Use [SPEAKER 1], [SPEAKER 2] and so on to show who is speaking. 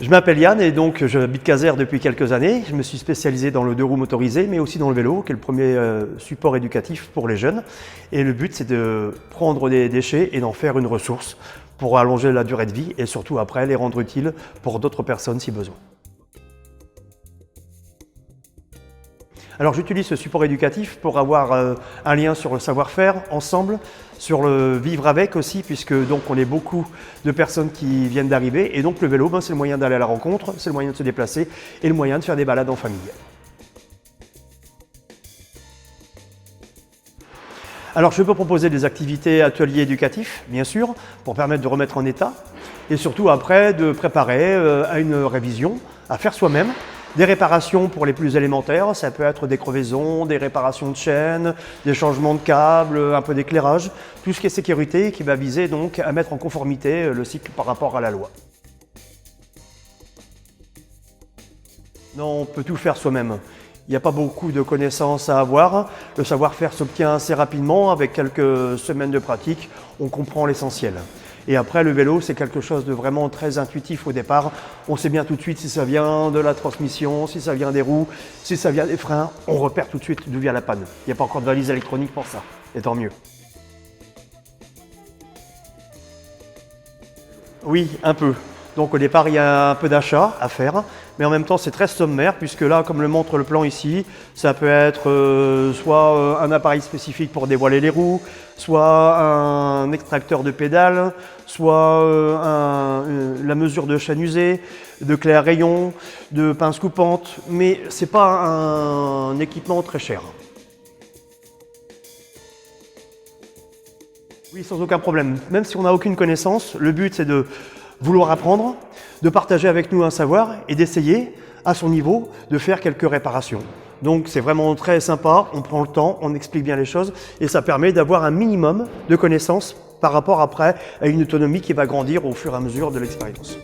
[SPEAKER 1] Je m'appelle Yann et donc j'habite Caser depuis quelques années. Je me suis spécialisé dans le deux roues motorisé mais aussi dans le vélo qui est le premier support éducatif pour les jeunes. Et le but c'est de prendre des déchets et d'en faire une ressource pour allonger la durée de vie et surtout après les rendre utiles pour d'autres personnes si besoin. Alors j'utilise ce support éducatif pour avoir un lien sur le savoir-faire ensemble, sur le vivre avec aussi, puisque donc on est beaucoup de personnes qui viennent d'arriver et donc le vélo, c'est le moyen d'aller à la rencontre, c'est le moyen de se déplacer et le moyen de faire des balades en famille. Alors je peux proposer des activités, ateliers éducatifs, bien sûr, pour permettre de remettre en état et surtout après de préparer à une révision, à faire soi-même. Des réparations pour les plus élémentaires, ça peut être des crevaisons, des réparations de chaînes, des changements de câbles, un peu d'éclairage, tout ce qui est sécurité qui va viser donc à mettre en conformité le cycle par rapport à la loi. Non, on peut tout faire soi-même. Il n'y a pas beaucoup de connaissances à avoir. Le savoir-faire s'obtient assez rapidement, avec quelques semaines de pratique, on comprend l'essentiel. Et après, le vélo, c'est quelque chose de vraiment très intuitif au départ. On sait bien tout de suite si ça vient de la transmission, si ça vient des roues, si ça vient des freins. On repère tout de suite d'où vient la panne. Il n'y a pas encore de valise électronique pour ça, et tant mieux. Oui, un peu. Donc au départ, il y a un peu d'achat à faire, mais en même temps, c'est très sommaire, puisque là, comme le montre le plan ici, ça peut être soit un appareil spécifique pour dévoiler les roues, soit un extracteur de pédales, soit la mesure de chaîne usée, de clé à rayon, de pince coupante, mais c'est pas un équipement très cher. Oui, sans aucun problème. Même si on n'a aucune connaissance, le but c'est de vouloir apprendre, de partager avec nous un savoir et d'essayer, à son niveau, de faire quelques réparations. Donc c'est vraiment très sympa, on prend le temps, on explique bien les choses et ça permet d'avoir un minimum de connaissances par rapport après à une autonomie qui va grandir au fur et à mesure de l'expérience.